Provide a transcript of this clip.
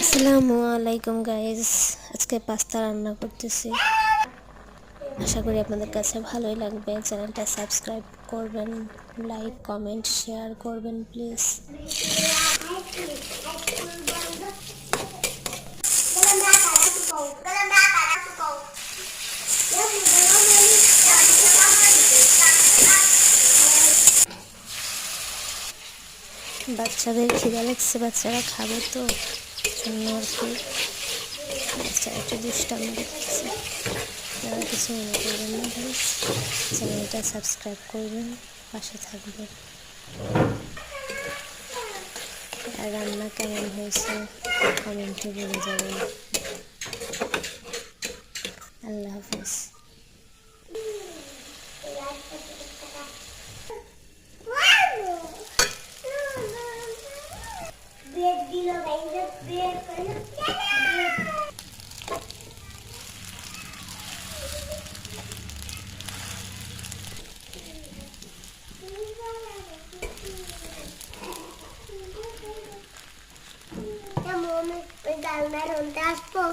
আসসালামু আলাইকুম গাইস, আজকে পাস্তা রান্না করতেছি। আশা করি আপনাদের কাছে ভালোই লাগবে। চ্যানেলটা সাবস্ক্রাইব করবেন, লাইক কমেন্ট শেয়ার করবেন প্লিজ। বাচ্চাদের খিদা লাগছে, বাচ্চারা খাবে তো জন্য আর কি। বাচ্চারা একটু দুষ্টামি করতেছে। আপনারা কিছু মনে করবেন না প্লিজ। চ্যানেলটা সাবস্ক্রাইব করবেন, পাশে থাকবেন। আর রান্না কেমন হয়েছে কমেন্টে বলে যাবেন। আল্লাহ হাফিজ। Ya mau me, me dan me rondas po.